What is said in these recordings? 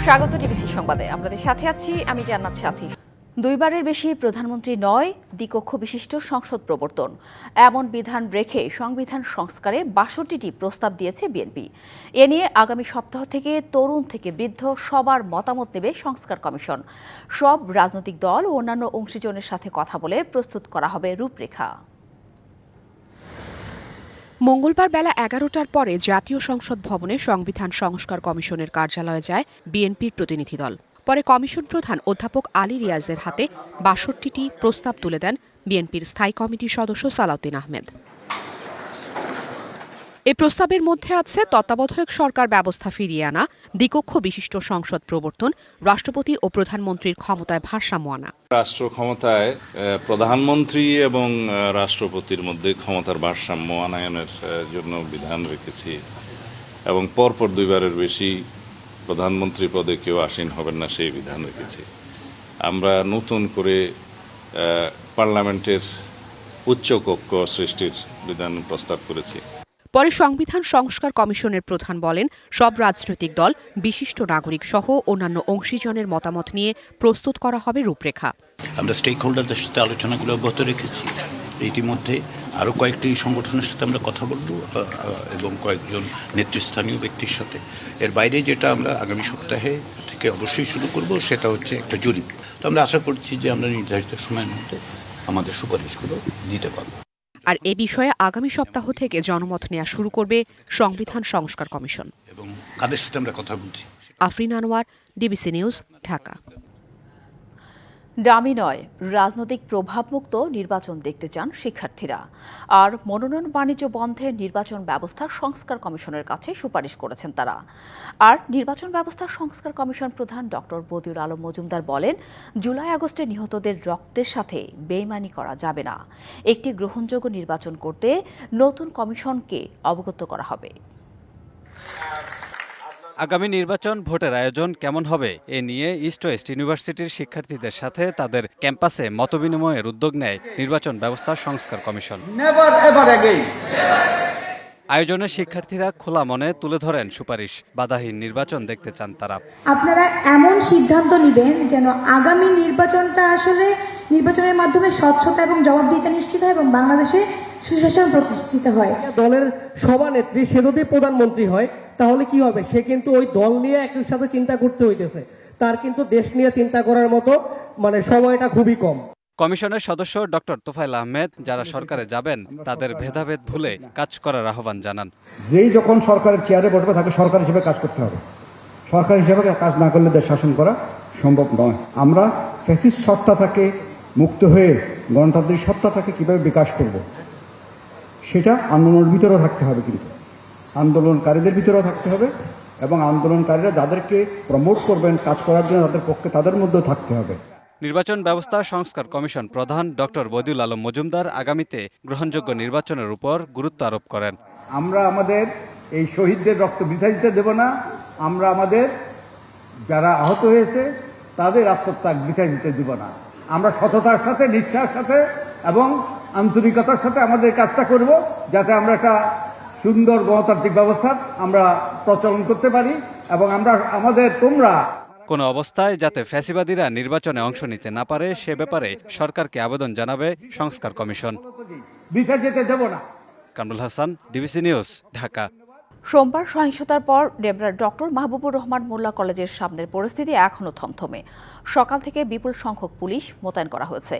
স্বাগত ডিবিসি সংবাদে। আপনাদের সাথে আছি আমি জান্নাত সাথী। দুইবারের বেশি প্রধানমন্ত্রী নয়, দ্বিকক্ষ বিশিষ্ট সংসদ প্রবর্তন এমন বিধান রেখে সংবিধান সংস্কারে ৬২টি প্রস্তাব দিয়েছে বিএনপি। এ নিয়ে আগামী সপ্তাহ থেকে তরুণ থেকে বৃদ্ধ সবার মতামত নেবে সংস্কার কমিশন। সব রাজনৈতিক দল ও অন্যান্য অংশীজনের সাথে কথা বলে প্রস্তুত করা হবে রূপরেখা। মঙ্গলবার বেলা ১১টার পরে জাতীয় সংসদ ভবনে সংবিধান সংস্কার কমিশনের কার্যালয়ে যায় বিএনপির প্রতিনিধি দল। পরে কমিশন প্রধান অধ্যাপক আলী রিয়াজের হাতে ৬২টি প্রস্তাব তুলে দেন বিএনপির স্থায়ী কমিটির সদস্য সালাউদ্দিন আহমেদ। এই প্রস্তাবের মধ্যে আছে তত্ত্বাবধায়ক সরকার ব্যবস্থা ফিরিয়ে আনা, দ্বিকক্ষ বিশিষ্ট সংসদ প্রবর্তন, রাষ্ট্রপতি ও প্রধানমন্ত্রীর ক্ষমতায় ভারসাম্য আনা। রাষ্ট্র ক্ষমতায় প্রধানমন্ত্রী এবং রাষ্ট্রপতির মধ্যে ক্ষমতার ভারসাম্য আনয়নের জন্য বিধান রেখেছি এবং পরপর দুইবারের বেশি প্রধানমন্ত্রী পদে কেউ আসীন হবেন না সেই বিধান রেখেছি। আমরা নতুন করে পার্লামেন্টের উচ্চকক্ষ সৃষ্টির বিধান প্রস্তাব করেছি। পরে সংবিধান সংস্কার কমিশনের প্রধান বলেন, সব রাজনৈতিক দল, বিশিষ্ট নাগরিক সহ অন্যান্য অংশীজনের মতামত নিয়ে প্রস্তুত করা হবে রূপরেখা। আমরা স্টেক হোল্ডারদের সাথে আলোচনাগুলো অব্যাহত রেখেছি। ইতিমধ্যে আরও কয়েকটি সংগঠনের সাথে আমরা কথা বলব এবং কয়েকজন নেতৃস্থানীয় ব্যক্তির সাথে। এর বাইরে যেটা আমরা আগামী সপ্তাহে থেকে অবশ্যই শুরু করব সেটা হচ্ছে একটা জরিপ। তো আমরা আশা করছি যে আমরা নির্ধারিত সময়ের মধ্যে আমাদের সুপারিশগুলো দিতে পারব। আর এ বিষয়ে আগামী সপ্তাহ থেকে জনমত নেওয়া শুরু করবে সংবিধান সংস্কার কমিশন। এবং কাদের সাথে আমরা কথা বলছি। Afrin Anwar, DBC news, Dhaka. দামি নয়, রাজনৈতিক প্রভাবমুক্ত নির্বাচন দেখতে চান শিক্ষার্থীরা। আর মনোনয়ন বাণিজ্য বন্ধে নির্বাচন ব্যবস্থা সংস্কার কমিশনের কাছে সুপারিশ করেছেন তারা। আর নির্বাচন ব্যবস্থা সংস্কার কমিশন প্রধান ডক্টর বদিউল আলম মজুমদার বলেন, জুলাই আগস্টে নিহতদের রক্তের সাথে বেইমানি করা যাবে না। একটি গ্রহণযোগ্য নির্বাচন করতে নতুন কমিশনকে অবগত করা হবে। আগামী নির্বাচন ভোটের আয়োজন কেমন হবে এ নিয়ে ইস্ট ওয়েস্ট ইউনিভার্সিটির শিক্ষার্থীদের সাথে তাদের ক্যাম্পাসে মতবিনিময়ের উদ্যোগ নেয় নির্বাচন ব্যবস্থা সংস্কার কমিশন। আয়োজনে শিক্ষার্থীরা খোলা মনে তুলে ধরেন সুপারিশ, বাধাহীন নির্বাচন দেখতে চান তারা। আপনারা এমন সিদ্ধান্ত নেবেন যেন আগামী নির্বাচনটা আসলে নির্বাচনের মাধ্যমে স্বচ্ছতা এবং জবাবদিহিতা নিশ্চিত হয় এবং বাংলাদেশে সুশাসন প্রতিষ্ঠিত হয়। দলের সভানেত্রী সে যদি প্রধানমন্ত্রী হয় তাহলে কি হবে? সে কিন্তু ওই দল নিয়ে একই সাথে চিন্তা করতে হইতেছে, তার কিন্তু দেশ নিয়ে চিন্তা করার মতো সময়টা খুবই কম। কমিশনের সদস্য ডক্টর তোফায়েল আহমেদ যারা সরকারে যাবেন তাদের ভেদাভেদ ভুলে কাজ করার আহ্বান জানান। যেই যখন সরকারের চেয়ারে বসবে তাকে সরকার হিসেবে কাজ করতে হবে। সরকার হিসেবে কাজ না করলে দেশ শাসন করা সম্ভব নয়। আমরা ফ্যাসিস্ট সত্তা থেকে মুক্ত হয়ে গণতান্ত্রিক সত্তাটাকে কিভাবে বিকাশ করব সেটা আন্দোলনের ভিতরেও থাকতে হবে, কিন্তু আন্দোলনকারীদের ভিতরেও থাকতে হবে এবং আন্দোলনকারীরা যাদেরকে প্রমোট করবেন কাজ করার জন্য তাদের পক্ষে তাদের মধ্যেও থাকতে হবে। নির্বাচন ব্যবস্থা সংস্কার কমিশন প্রধান ডক্টর বদিউল আলম মজুমদার আগামীতে গ্রহণযোগ্য নির্বাচনের উপর গুরুত্ব আরোপ করেন। আমরা আমাদের এই শহীদদের রক্ত বৃথা দিতে দেব না। আমরা আমাদের যারা আহত হয়েছে তাদের আত্মত্যাগ বৃথা দিতে দেব না। আমরা সততার সাথে, নিষ্ঠার সাথে এবং আন্তরিকতার সাথে আমাদের কাজটা করব, যাতে আমরা একটা সুন্দর গণতান্ত্রিক ব্যবস্থা আমরা প্রচলন করতে পারি এবং তোমরা কোনো অবস্থায় যাতে ফ্যাসিবাদীরা নির্বাচনে অংশ নিতে না পারে সে ব্যাপারে সরকারকে আবেদন জানাবে সংস্কার কমিশন। বৃথা যেতে দেব না। Kamrul Hasan, DBC news, Dhaka. সোমবার সহিংসতার পর ডেমরার ডক্টর মাহবুবুর রহমান মোল্লা কলেজের সামনের পরিস্থিতি এখনও থমথমে। সকাল থেকে বিপুল সংখ্যক পুলিশ মোতায়েন করা হয়েছে।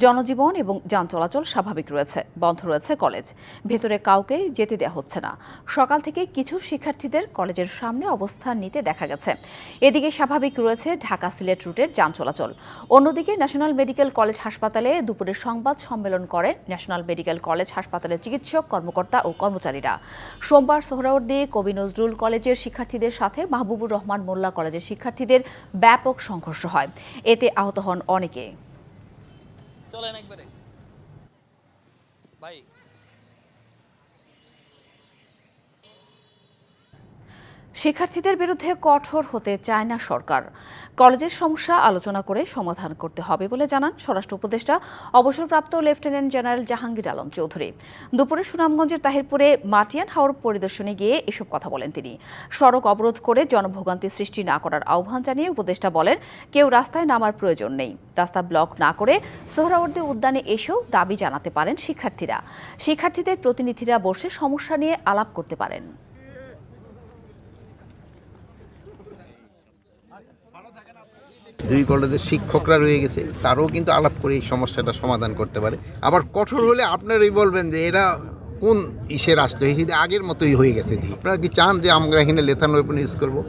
জনজীবন এবং যান চলাচল স্বাভাবিক রয়েছে। বন্ধ রয়েছে কলেজ। ভেতরে কাউকে যেতে দেওয়া হচ্ছে না। সকাল থেকে কিছু শিক্ষার্থীদের কলেজের সামনে অবস্থান নিতে দেখা গেছে। এদিকে স্বাভাবিক রয়েছে ঢাকা সিলেট রুটের যান চলাচল। অন্যদিকে ন্যাশনাল মেডিকেল কলেজ হাসপাতালে দুপুরে সংবাদ সম্মেলন করেন ন্যাশনাল মেডিকেল কলেজ হাসপাতালের চিকিৎসক, কর্মকর্তা ও কর্মচারীরা। সোমবার সোহরাওয়ার্দী কবি নজরুল কলেজের শিক্ষার্থীদের সাথে মাহবুবুর রহমান মোল্লা কলেজের শিক্ষার্থীদের ব্যাপক সংঘর্ষ হয়। এতে আহত হন অনেকে। শিক্ষার্থীদের বিরুদ্ধে কঠোর হতে চায় না সরকার। কলেজের সমস্যা আলোচনা করে সমাধান করতে হবে বলে জানান স্বরাষ্ট্র উপদেষ্টা অবসরপ্রাপ্ত লেফটেন্যান্ট জেনারেল জাহাঙ্গীর আলম চৌধুরী। দুপুরে সুনামগঞ্জের তাহিরপুরে মাটিয়ান হাওর পরিদর্শনে গিয়ে এসব কথা বলেন তিনি। সড়ক অবরোধ করে জনভোগান্তি সৃষ্টি না করার আহ্বান জানিয়ে উপদেষ্টা বলেন, কেউ রাস্তায় নামার প্রয়োজন নেই। রাস্তা ব্লক না করে সোহরাওয়ার্দী উদ্যানে এসেও দাবি জানাতে পারেন শিক্ষার্থীরা। শিক্ষার্থীদের প্রতিনিধিরা বসে সমস্যা নিয়ে আলাপ করতে পারেন। দুই কলেজের শিক্ষকরা রয়ে গেছে, তারাও কিন্তু আলাপ করে এই সমস্যাটা সমাধান করতে পারে। আবার কঠোর হলে আপনারাই বলবেন যে এরা কোন ইসের আসলো, এই আগের মতোই হয়ে গেছে। আপনারা কি চান যে আমরা এখানে লেথাল ওয়েপন ইউজ করবো?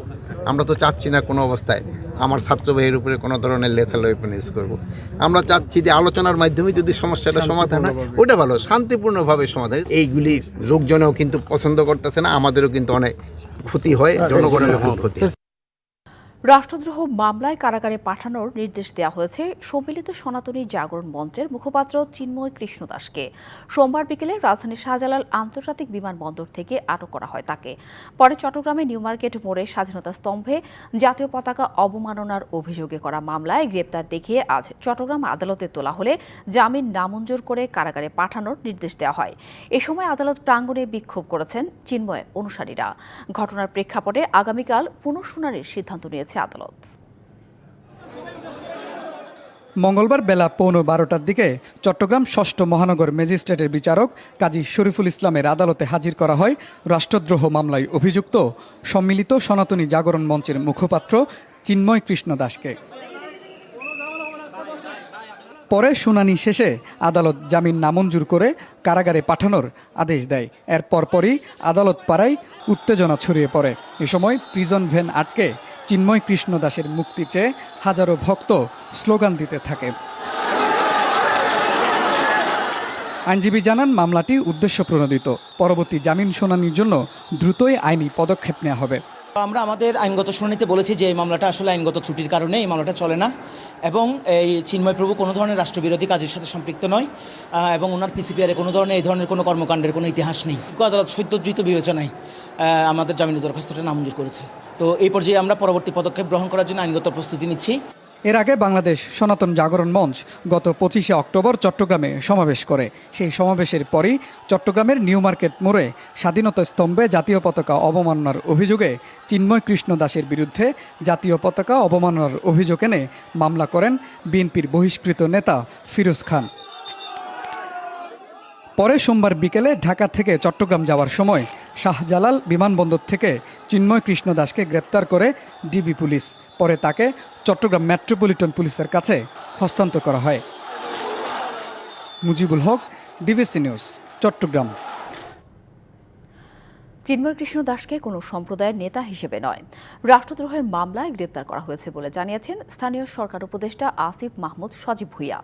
আমরা তো চাচ্ছি না কোনো অবস্থায় আমার ছাত্র ভাইয়ের উপরে কোনো ধরনের লেথাল ওয়েপন ইউজ করবো। আমরা চাচ্ছি যে আলোচনার মাধ্যমে যদি সমস্যাটা সমাধান হয় ওটা ভালো, শান্তিপূর্ণভাবে সমাধান। এইগুলি লোকজনেও কিন্তু পছন্দ করতেছে না, আমাদেরও কিন্তু অনেক ক্ষতি হয়, জনগণেরও খুব ক্ষতি হয়। রাষ্ট্রদ্রোহ মামলায় কারাগারে পাঠানোর নির্দেশ দেওয়া হয়েছে সম্মিলিত সনাতনী জাগরণ মঞ্চের মুখপাত্র চিন্ময় কৃষ্ণ দাসকে। সোমবার বিকেলে রাজধানীর শাহজালাল আন্তর্জাতিক বিমানবন্দর থেকে আটক করা হয় তাকে। পরে চট্টগ্রামে নিউ মার্কেট মোড়ে স্বাধীনতা স্তম্ভে জাতীয় পতাকা অবমাননার অভিযোগে করা মামলায় গ্রেপ্তার দেখিয়ে আজ চট্টগ্রাম আদালতে তোলা হলে জামিন নামঞ্জুর করে কারাগারে পাঠানোর নির্দেশ দেওয়া হয়। এ সময় আদালত প্রাঙ্গণে বিক্ষোভ করেছেন চিন্ময়ের অনুসারীরা। ঘটনার প্রেক্ষাপটে আগামীকাল পুনঃশুনানির সিদ্ধান্ত নিয়েছে আদালত। মঙ্গলবার বেলা 11:15টার দিকে চট্টগ্রাম ৬ষ্ঠ মহানগর ম্যাজিস্ট্রেটের বিচারক কাজী শরীফুল ইসলামের আদালতে হাজির করা হয় রাষ্ট্রদ্রোহ মামলায় অভিযুক্ত সম্মিলিত সনাতনী জাগরণ মঞ্চের মুখপাত্র চিন্ময় কৃষ্ণ দাসকে। পরে শুনানি শেষে আদালত জামিন নামঞ্জুর করে কারাগারে পাঠানোর আদেশ দেয়। এর পরপরই আদালত পাড়ায় উত্তেজনা ছড়িয়ে পড়ে। এ সময় প্রিজন ভ্যান আটকে চিন্ময় কৃষ্ণ দাসের মুক্তি চেয়ে হাজারো ভক্ত স্লোগান দিতে থাকে। আইনজীবী জানান, মামলাটি উদ্দেশ্যপ্রণোদিত। পরবর্তী জামিন শুনানির জন্য দ্রুতই আইনি পদক্ষেপ নেওয়া হবে। আমরা আমাদের আইনগত শুনানিতে বলেছি যে এই মামলাটা আসলে আইনগত ত্রুটির কারণে এই মামলাটা চলে না, এবং এই চিন্ময় প্রভু কোনো ধরনের রাষ্ট্রবিরোধী কাজের সাথে সম্পৃক্ত নয়, এবং ওনার পিসিপিআরে কোনো ধরনের এই ধরনের কোনো কর্মকাণ্ডের কোনো ইতিহাস নেই। আদালত সত্যদৃত বিবেচনায় আমাদের জামিনের দরখাস্তটা নামঞ্জুর করেছে। তো এই পর্যায়ে আমরা পরবর্তী পদক্ষেপ গ্রহণ করার জন্য আইনগত প্রস্তুতি নিচ্ছি। এর আগে বাংলাদেশ সনাতন জাগরণ মঞ্চ গত 25শে অক্টোবর চট্টগ্রামে সমাবেশ করে। সেই সমাবেশের পরই চট্টগ্রামের নিউ মার্কেট মোড়ে স্বাধীনতা স্তম্ভে জাতীয় পতাকা অবমাননার অভিযোগে চিন্ময় কৃষ্ণ দাসের বিরুদ্ধে জাতীয় পতাকা অবমাননার অভিযোগ এনে মামলা করেন বিএনপির বহিষ্কৃত নেতা ফিরোজ খান। পরে সোমবার বিকেলে ঢাকা থেকে চট্টগ্রাম যাওয়ার সময় শাহজালাল বিমানবন্দর থেকে চিন্ময় কৃষ্ণ দাসকে গ্রেপ্তার করে ডিবি পুলিশ। পরে তাকে চট্টগ্রাম মেট্রোপলিটন পুলিশের কাছে হস্তান্তর করা হয়। Mujibul Haque, DBC news, Chittagong. চিন্ময় কৃষ্ণ দাসকে কোনো সম্প্রদায়ের নেতা হিসেবে নয়, রাষ্ট্রদ্রোহের মামলায় গ্রেপ্তার করা হয়েছে বলে জানিয়েছেন স্থানীয় সরকার উপদেষ্টা আসিফ মাহমুদ সজীব ভুইয়া।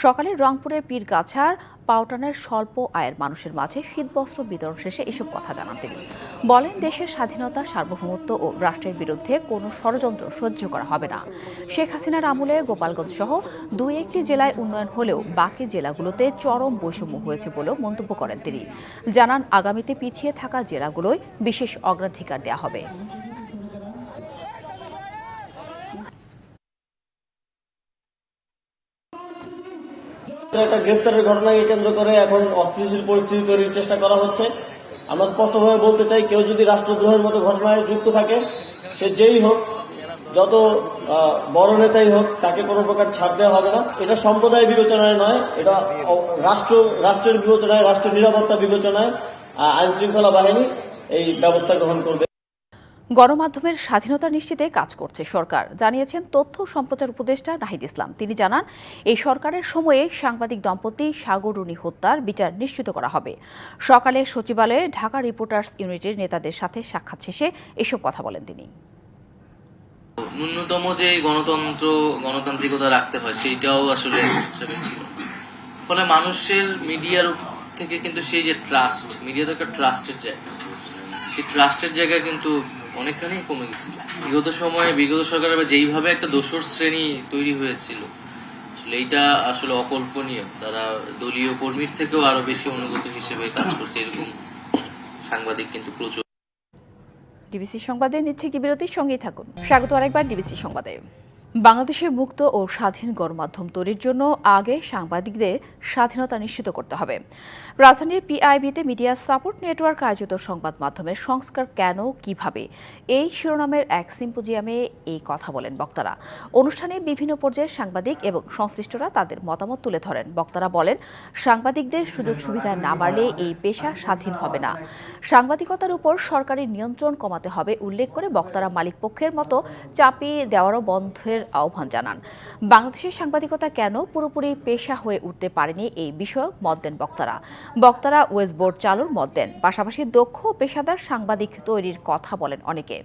সকালে রংপুরের পীরগাছার পাউটানের স্বল্প আয়ের মানুষের মাঝে শীতবস্ত্র বিতরণ শেষে এসব কথা জানান তিনি। বলেন, দেশের স্বাধীনতা, সার্বভৌমত্ব ও রাষ্ট্রের বিরুদ্ধে কোনো ষড়যন্ত্র সহ্য করা হবে না। শেখ হাসিনার আমলে গোপালগঞ্জ সহ 2-1টি জেলায় উন্নয়ন হলেও বাকি জেলাগুলোতে চরম বৈষম্য হয়েছে বলেও মন্তব্য করেন তিনি। জানান, আগামীতে পিছিয়ে থাকা জেলাগুলোয় বিশেষ অগ্রাধিকার দেওয়া হবে। একটা গ্রেফতারের ঘটনাকে কেন্দ্র করে এখন অস্থিতিশীল পরিস্থিতি তৈরির চেষ্টা করা হচ্ছে। আমরা স্পষ্টভাবে বলতে চাই, কেউ যদি রাষ্ট্রদ্রোহের মতো ঘটনায় যুক্ত থাকে, সে যেই হোক, যত বড় নেতাই হোক, তাকে কোনো প্রকার ছাড় দেওয়া হবে না। এটা সম্প্রদায় বিবেচনায় নয়, এটা রাষ্ট্রের বিবেচনায়, রাষ্ট্রের নিরাপত্তা বিবেচনায় আইন শৃঙ্খলা বাহিনী এই ব্যবস্থা গ্রহণ করবে। গণমাধ্যমের স্বাধীনতা নিশ্চিতে কাজ করছে সরকার, জানিয়েছেন তথ্য সম্প্রচার উপদেষ্টা নাহিদ ইসলাম। তিনি জানান, এই সরকারের সময়ে সাংবাদিক দম্পতি সাগর রুনি হত্যার বিচার নিশ্চিত করা হবে। সকালে সচিবালয়ে ঢাকা রিপোর্টার্স ইউনিটের নেতাদের সাথে সাক্ষাৎ শেষে এসব কথা বলেন তিনি। ন্যূনতম যে গণতান্ত্রিকতা রাখতে হয় সেইটাও আসলে ছিল। ফলে মানুষের মিডিয়ার থেকে কিন্তু সেই যে ট্রাস্ট, মিডিয়া তো একটা ট্রাস্টের জায়গা, সেই ট্রাস্টের জায়গায় কিন্তু অনেকখানি কমে গেছে। বিগত সময়ে বিগত সরকারের যেইভাবে একটা দোসর শ্রেণী তৈরি হয়েছিল, আসলে এইটা আসলে অকল্পনীয়। তারা দলীয় কর্মীর থেকেও আরো বেশি অনুগত হিসেবে কাজ করছে, এরকম সাংবাদিক কিন্তু প্রচুর। ডিবিসি সংবাদে নিচ্ছে একটি বিরতির সঙ্গেই থাকুন। স্বাগত আরেকবার ডিবিসি সংবাদে। বাংলাদেশে মুক্ত ও স্বাধীন গণমাধ্যম তৈরির জন্য আগে সাংবাদিকদের স্বাধীনতা নিশ্চিত করতে হবে। রাজধানীর পিআইবিতে মিডিয়া সাপোর্ট নেটওয়ার্ক আয়োজিত সংবাদ মাধ্যমের সংস্কার কেন কিভাবে এই শিরোনামের এক সিম্পোজিয়ামে এই কথা বলেন বক্তারা। অনুষ্ঠানে বিভিন্ন পর্যায়ের সাংবাদিক এবং সংশ্লিষ্টরা তাদের মতামত তুলে ধরেন। বক্তারা বলেন, সাংবাদিকদের সুযোগ সুবিধা না বাড়লে এই পেশা স্বাধীন হবে না। সাংবাদিকতার উপর সরকারি নিয়ন্ত্রণ কমাতে হবে উল্লেখ করে বক্তারা মালিকপক্ষের মতো চাপিয়ে দেওয়ারও বন্ধের আহ্বান জানান। বাংলাদেশের সাংবাদিকতা কেন পুরোপুরি পেশা হয়ে উঠতে পারেনি এই বিষয়ে মত দেন বক্তারা। বক্তারা ওয়েস বোর্ড চালুর মত দেন, পাশাপাশি দক্ষ পেশাদার সাংবাদিক তৈরির কথা বলেন অনেকে।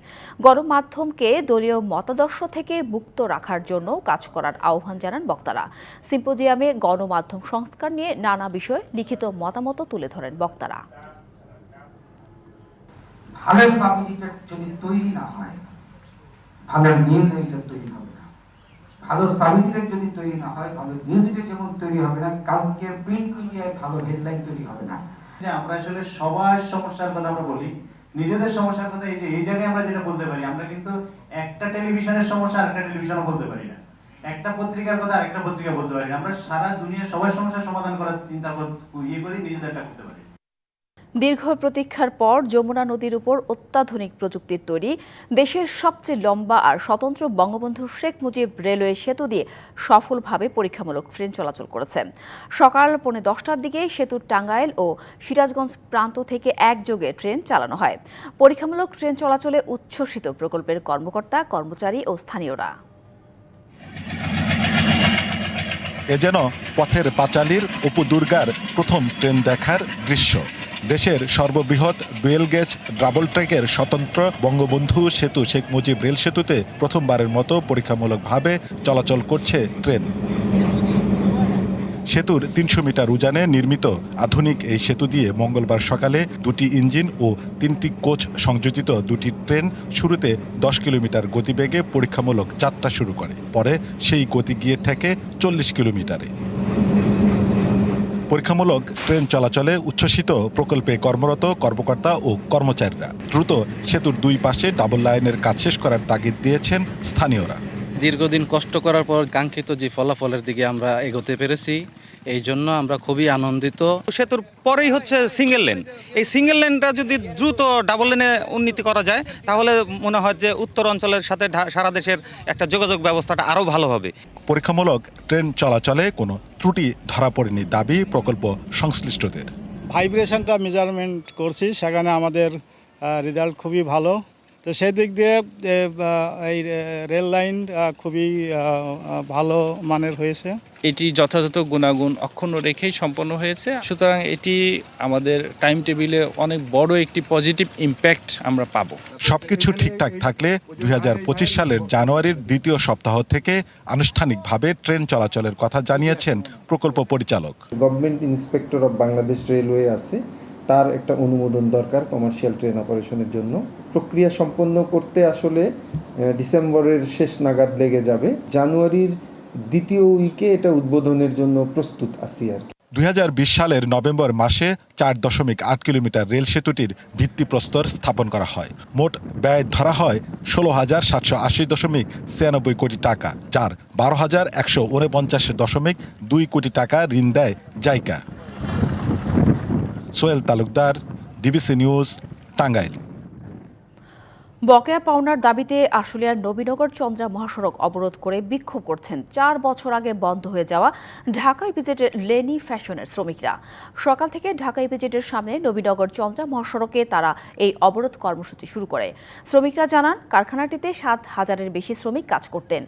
গণমাধ্যমকে দলীয় মতাদর্শ থেকে মুক্ত রাখার জন্য কাজ করার আহ্বান জানান বক্তারা। সিম্পোজিয়ামে গণমাধ্যম সংস্কার নিয়ে নানা বিষয়ে লিখিত মতামত তুলে ধরেন বক্তারা। ভালো সাবজেক্ট যদি তৈরি না হয়, ভালো নিউজ এডিটর তৈরি হবে না। ভালো সাবজেক্ট যদি তৈরি না হয়, ভালো নিউজ এডিটর যেমন তৈরি হবে না, কালকের প্রিন্ট মিডিয়ায় ভালো হেডলাইন তৈরি হবে না। যে আমরা আসলে সবার সমস্যার কথা আমরা বলি, নিজেদের সমস্যার কথা এই জায়গায় আমরা যেটা বলতে পারি, আমরা কিন্তু একটা টেলিভিশনের সমস্যা আরেকটা টেলিভিশনও বলতে পারি না, একটা পত্রিকার কথা আরেকটা পত্রিকা বলতে পারি না। আমরা সারা দুনিয়ার সবার সমস্যার সমাধান করার চিন্তা করি, নিজেদেরটা করতে পারি। দীর্ঘ প্রতীক্ষার পর যমুনা নদীর উপর অত্যাধুনিক প্রযুক্তির তৈরি দেশের সবচেয়ে লম্বা আর স্বতন্ত্র বঙ্গবন্ধু শেখ মুজিব রেলওয়ে সেতু দিয়ে সফলভাবে পরীক্ষামূলক ট্রেন চলাচল করেছে। সকাল 10:45টার দিকে সেতুর টাঙ্গাইল ও সিরাজগঞ্জ প্রান্ত থেকে একযোগে ট্রেন চালানো হয়। পরীক্ষামূলক ট্রেন চলাচলে উচ্ছ্বসিত প্রকল্পের কর্মকর্তা, কর্মচারী ও স্থানীয়রা। এ যেন পথের পাঁচালীর অপু দুর্গার প্রথম ট্রেন দেখার দৃশ্য। দেশের সর্ববৃহৎ ডুয়েল গেজ ডাবল ট্র্যাকের স্বতন্ত্র বঙ্গবন্ধু সেতু শেখ মুজিব রেল সেতুতে প্রথমবারের মতো পরীক্ষামূলকভাবে চলাচল করছে ট্রেন। সেতুর 300 মিটার উজানে নির্মিত আধুনিক এই সেতু দিয়ে মঙ্গলবার সকালে 2টি ইঞ্জিন ও 3টি কোচ সংযোজিত 2টি ট্রেন শুরুতে 10 কিলোমিটার গতিবেগে পরীক্ষামূলক যাত্রা শুরু করে। পরে সেই গতি গিয়ে ঠেকে 40 কিলোমিটারে। পরীক্ষামূলক ট্রেন চলাচলে উচ্ছ্বসিত প্রকল্পে কর্মরত কর্মকর্তা ও কর্মচারীরা। দ্রুত সেতুর দুই পাশে ডাবল লাইনের কাজ শেষ করার তাগিদ দিয়েছেন স্থানীয়রা। দীর্ঘদিন কষ্ট করার পর কাঙ্ক্ষিত যে ফলাফলের দিকে আমরা এগোতে পেরেছি, এই জন্য আমরা খুবই আনন্দিত। সেতুর পরেই হচ্ছে সিঙ্গেল লেন। এই সিঙ্গেল লেনটা যদি দ্রুত ডাবল লেনে উন্নতি করা যায়, তাহলে মনে হয় যে উত্তর অঞ্চলের সাথে সারা দেশের একটা যোগাযোগ ব্যবস্থাটা আরও ভালো হবে। পরীক্ষামূলক ট্রেন চলাচলে কোনো ত্রুটি ধরা পড়েনি দাবি প্রকল্প সংশ্লিষ্টদের। ভাইব্রেশনটা মেজারমেন্ট করছি, সেখানে আমাদের রেজাল্ট খুবই ভালো। তো সেই দিক দিয়ে এই রেল লাইন খুবই ভালো মানের হয়েছে। এটি যথাযথ গুণাগুণ অক্ষুণ্ণ রেখেই সম্পন্ন হয়েছে, সুতরাং এটি আমাদের টাইম টেবিলে অনেক বড় একটি পজিটিভ ইম্প্যাক্ট আমরা পাবো। সবকিছু ঠিকঠাক থাকলে 2025 সালের জানুয়ারির দ্বিতীয় সপ্তাহ থেকে আনুষ্ঠানিকভাবে ট্রেন চলাচলের কথা জানিয়েছেন প্রকল্প পরিচালক। Government inspector of Bangladesh railway আছে, তার একটা অনুমোদন দরকার কমার্শিয়াল ট্রেন অপারেশনের জন্য। প্রক্রিয়া সম্পন্ন করতে আসলে ডিসেম্বরের শেষ নাগাদ লেগে যাবে। জানুয়ারির দ্বিতীয় উইকে এটা উদ্বোধনের জন্য প্রস্তুত আছি আর কি। 2020 সালের নভেম্বর মাসে 4.8 কিলোমিটার রেল সেতুটির ভিত্তিপ্রস্তর স্থাপন করা হয়। মোট ব্যয় ধরা হয় 16,780.96 কোটি টাকা, যার 12,149.2 কোটি টাকা ঋণ দেয় JICA. Sohel Talukdar, DBC news, Tangail. বকেয়া পাওনার দাবিতে আশুলিয়ার নবীনগর চন্দ্রা মহাসড়ক অবরোধ করে বিক্ষোভ করছেন 4 বছর আগে বন্ধ হয়ে যাওয়া ঢাকা ইপিজেডের লেনি ফ্যাশনের শ্রমিকরা। সকাল থেকে ঢাকা ইপিজেডের সামনে নবীনগর চন্দ্রা মহাসড়কে তারা এই অবরোধ কর্মসূচি শুরু করে। শ্রমিকরা জানান, কারখানাটিতে 7,000-এর বেশি শ্রমিক কাজ করতেন।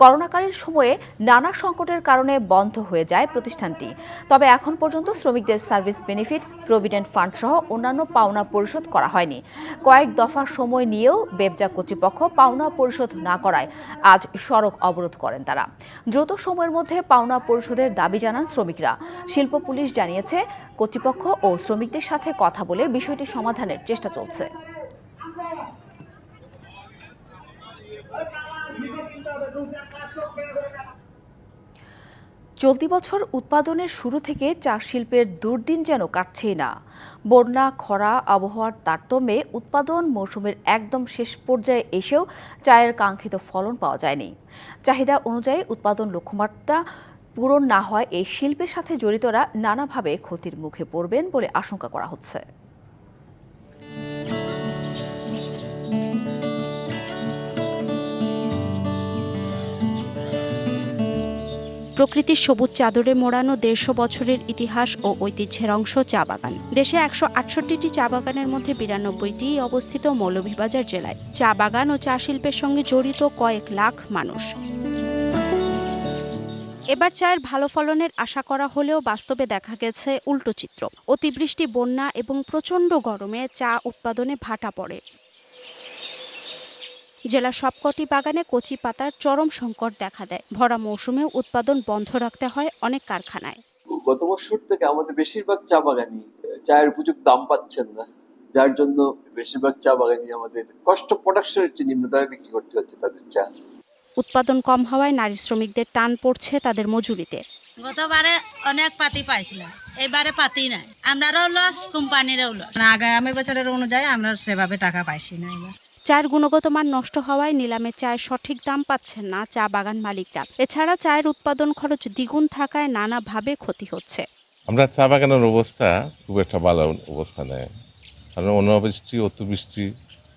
করোনাকালীন সময়ে নানা সংকটের কারণে বন্ধ হয়ে যায় প্রতিষ্ঠানটি। তবে এখন পর্যন্ত শ্রমিকদের সার্ভিস বেনিফিট, প্রভিডেন্ট ফান্ড সহ অন্যান্য পাওনা পরিশোধ করা হয়নি। কয়েক দফা সময় নিয়েও বেবজা কর্তৃপক্ষ পাওনা পরিশোধ না করায় আজ সড়ক অবরোধ করেন তারা। দ্রুত সময়ের মধ্যে পাওনা পরিশোধের দাবি জানান শ্রমিকরা। শিল্প পুলিশ জানিয়েছে, কর্তৃপক্ষ ও শ্রমিকদের সাথে কথা বলে বিষয়টি সমাধানের চেষ্টা চলছে। চলতি বছর উৎপাদনের শুরু থেকে চা শিল্পের দুর্দিন যেন কাটছেই না। বন্যা, খরা, আবহাওয়ার তারতম্যে উৎপাদন মৌসুমের একদম শেষ পর্যায়ে এসেও চায়ের কাঙ্ক্ষিত ফলন পাওয়া যায়নি। চাহিদা অনুযায়ী উৎপাদন লক্ষ্যমাত্রা পূরণ না হয় এই শিল্পের সাথে জড়িতরা নানাভাবে ক্ষতির মুখে পড়বেন বলে আশঙ্কা করা হচ্ছে। প্রকৃতির সবুজ চাদরে মোড়ানো ১৫০ বছরের ইতিহাস ও ঐতিহ্যের অংশ চা বাগান। দেশে ১৬৮টি চা বাগানের মধ্যে ৯২টি অবস্থিত মৌলভীবাজার জেলায়। চা বাগান ও চা শিল্পের সঙ্গে জড়িত কয়েক লাখ মানুষ। এবার চায়ের ভালো ফলনের আশা করা হলেও বাস্তবে দেখা গেছে উল্টো চিত্র। অতিবৃষ্টি, বন্যা এবং প্রচণ্ড গরমে চা উৎপাদনে ভাটা পড়ে। জেলার সবকটি বাগানে কচি পাতার চরম সংকট দেখা দেয়। ভরা মৌসুমেও উৎপাদন বন্ধ রাখতে হয় অনেক কারখানায়। গত বছর থেকে আমাদের বেশিরভাগ চা বাগানি চায়ের উপযুক্ত দাম পাচ্ছেন না, যার জন্য বেশিরভাগ চা বাগানি আমাদের কষ্ট প্রোডাকশনের চেয়ে নিম্ন দামে বিক্রি করতে হচ্ছে তাদের চা। উৎপাদন কম হওয়ায় নারী শ্রমিকদের টান পড়ছে তাদের মজুরিতে। গতবারে অনেক পাতি পাইছিলাম, এবারে পাতি নাই। আমরাও লস, কোম্পানিরও লস। আগামী বছরের অনুযায়ী আমরা সেভাবে টাকা পাইছি না। এবার চায়ের গুণগত মান নষ্ট হওয়ায় নিলামে চায়ের সঠিক দাম পাচ্ছেন না চা বাগান মালিকরা। এছাড়া চায়ের উৎপাদন খরচ দ্বিগুণ থাকায় নানাভাবে ক্ষতি হচ্ছে। আমরা চা বাগানের অবস্থা খুব একটা ভালো অবস্থা নেই, কারণ অনাবৃষ্টি, অতিবৃষ্টি,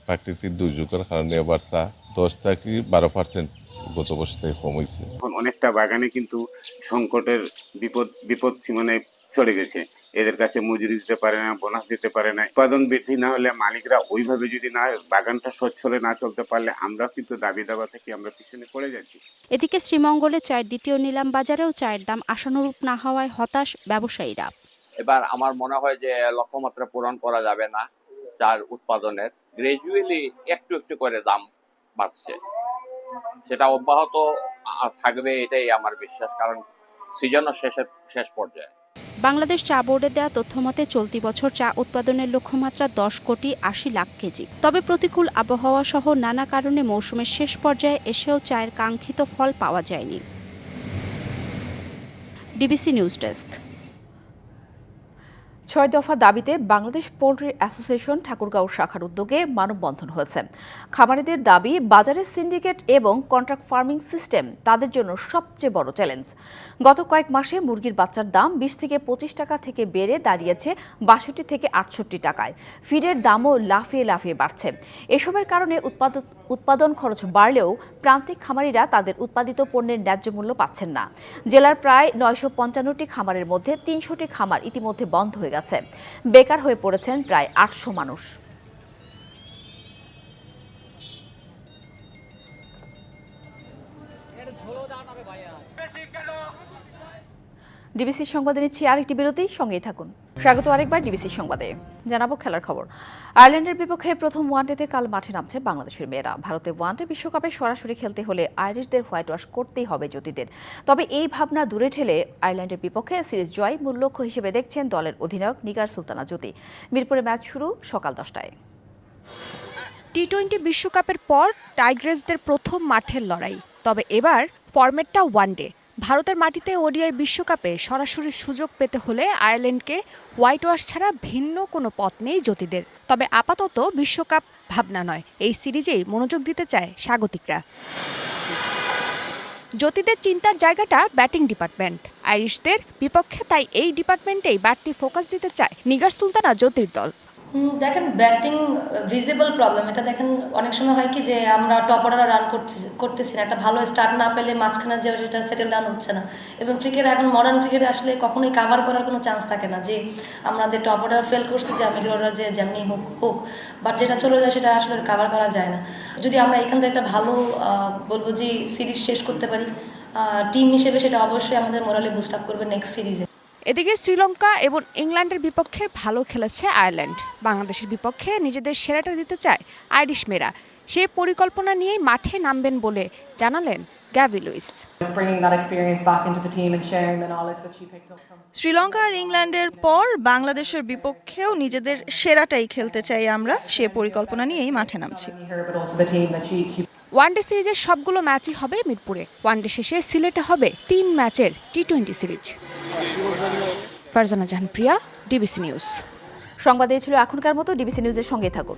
প্রাকৃতিক দুর্যোগের কারণে এবার তা 10 থেকে 12% গত বছর থেকে কম হয়েছে। অনেকটা বাগানে কিন্তু সংকটের বিপদ সীমানায় চলে গেছে। এদের কাছে মজুরি দিতে পারে না, বোনাস দিতে পারে না। উৎপাদন বৃদ্ধি না হলে মালিকরা ওইভাবে যদি না বাগানটা সচ্ছলে না চলতে পারলে আমরা কিন্তু দাবি দাবা থেকে আমরা পিছনে পড়ে যাচ্ছি। এদিকে শ্রীমঙ্গলে চায়ের দ্বিতীয় নিলাম বাজারেও চায়ের দাম আশানুরূপ না হওয়ায় হতাশ ব্যবসায়ীরা। এবার আমার মনে হয় যে লক্ষ্যমাত্রা পূরণ করা যাবে না। চার উৎপাদনের গ্রাজুয়ালি একটু একটু করে দাম বাড়ছে, সেটা অব্যাহত থাকবে এটাই আমার বিশ্বাস, কারণ সিজনও শেষ পর্যায়ে। বাংলাদেশ চা বোর্ডের দেওয়া তথ্যমতে চলতি বছর চা উৎপাদনের লক্ষ্যমাত্রা 10,80,00,000 কেজি। তবে প্রতিকূল আবহাওয়া সহ নানা কারণে মৌসুমের শেষ পর্যায়ে এসেও চায়ের কাঙ্ক্ষিত ফল পাওয়া যায়নি। DBC news desk. ৬ দফা দাবিতে বাংলাদেশ পোল্ট্রি অ্যাসোসিয়েশন ঠাকুরগাঁও শাখার উদ্যোগে মানববন্ধন হয়েছে। খামারিদের দাবি, বাজারের সিন্ডিকেট এবং কন্ট্রাক্ট ফার্মিং সিস্টেম তাদের জন্য সবচেয়ে বড় চ্যালেঞ্জ। গত কয়েক মাসে মুরগির বাচ্চার দাম 20 থেকে 25 টাকা থেকে বেড়ে দাঁড়িয়েছে 62 থেকে 68 টাকায়। ফিডের দামও লাফিয়ে লাফিয়ে বাড়ছে। এসবের কারণে উৎপাদন খরচ বাড়লেও প্রান্তিক খামারিরা তাদের উৎপাদিত পণ্যের ন্যায্য মূল্য পাচ্ছেন না। জেলার প্রায় 955টি খামারের মধ্যে 300টি খামার ইতিমধ্যে বন্ধ হয়ে গেছে। বেকার হয়ে পড়েছেন প্রায় 800 মানুষ। ডিবিসি সংবাদে নিচ্ছি আরেকটি বিরতি, সঙ্গেই থাকুন। স্বাগত আরেকবার ডিবিসি সংবাদে। জানাবো খেলার খবর। আয়ারল্যান্ডের বিপক্ষে প্রথম ওয়ানডেতে কাল মাঠে নামছে বাংলাদেশের মেয়েরা। ভারতে ওয়ানডে বিশ্বকাপে সরাসরি খেলতে হলে আইরিশদের হোয়াইট ওয়াশ করতেই হবে জ্যোতিদের। তবে এই ভাবনা দূরে ঠেলে আয়ারল্যান্ডের বিপক্ষে সিরিজ জয় মূল লক্ষ্য হিসেবে দেখছেন দলের অধিনায়ক নিগার সুলতানা জ্যোতি। মিরপুরে ম্যাচ শুরু সকাল 10টায়। টি-20 বিশ্বকাপের পর টাইগ্রেসদের প্রথম মাঠের লড়াই। তবে এবার ফরম্যাটটা ওয়ানডে। ভারতের মাটিতে ওডিআই বিশ্বকাপে সরাসরি সুযোগ পেতে হলে আয়ারল্যান্ডকে হোয়াইট ওয়াশ ছাড়া ভিন্ন কোনো পথ নেই জ্যোতিদের। তবে আপাতত বিশ্বকাপ ভাবনা নয়, এই সিরিজেই মনোযোগ দিতে চায় স্বাগতিকরা। জ্যোতিদের চিন্তার জায়গাটা ব্যাটিং ডিপার্টমেন্ট। আইরিশদের বিপক্ষে তাই এই ডিপার্টমেন্টেই বাড়তি ফোকাস দিতে চায় নিগার সুলতানা জ্যোতির দল। দেখেন, ব্যাটিং ভিজিবল প্রবলেম। এটা দেখেন, অনেক সময় হয় কি যে আমরা টপ অর্ডারে রান করতেছি না, একটা ভালো স্টার্ট না পেলে মাঝখানে যে সেটা সেটেল ডাউন হচ্ছে না। এবং ক্রিকেট এখন মডার্ন ক্রিকেটে আসলে কখনোই কাভার করার কোনো চান্স থাকে না, যে আমাদের টপ অর্ডার ফেল করছে, যে মিডল অর্ডার যে যেমনি হোক, বাট যেটা চলে যায় সেটা আসলে কাভার করা যায় না। যদি আমরা এখান থেকে একটা ভালো বলবো যে সিরিজ শেষ করতে পারি টিম হিসেবে, সেটা অবশ্যই আমাদের মোরালে বুস্ট আপ করবে নেক্সট সিরিজে। এদিকে শ্রীলঙ্কা এবং ইংল্যান্ডের বিপক্ষে ভালো খেলেছে আয়ারল্যান্ড। বাংলাদেশের বিপক্ষে নিজেদের সেরাটা দিতে চায় আইরিশ মেয়েরা। সে পরিকল্পনা নিয়েই মাঠে নামবেন বলে জানালেন গ্যাভি লুইস। শ্রীলঙ্কা আর ইংল্যান্ডের পর বাংলাদেশের বিপক্ষেও নিজেদের সেরাটাই খেলতে চাই আমরা, সে পরিকল্পনা নিয়েই মাঠে নামছি। ওয়ানডে সিরিজের সবগুলো ম্যাচই হবে মিরপুরে। ওয়ানডে শেষে সিলেটে হবে 3 ম্যাচের টি20 সিরিজ। ফারজানা জাহান প্রিয়া, ডিবিসি নিউজ। সংবাদ এই ছিল এখনকার মতো। ডিবিসি নিউজের সঙ্গেই থাকুন।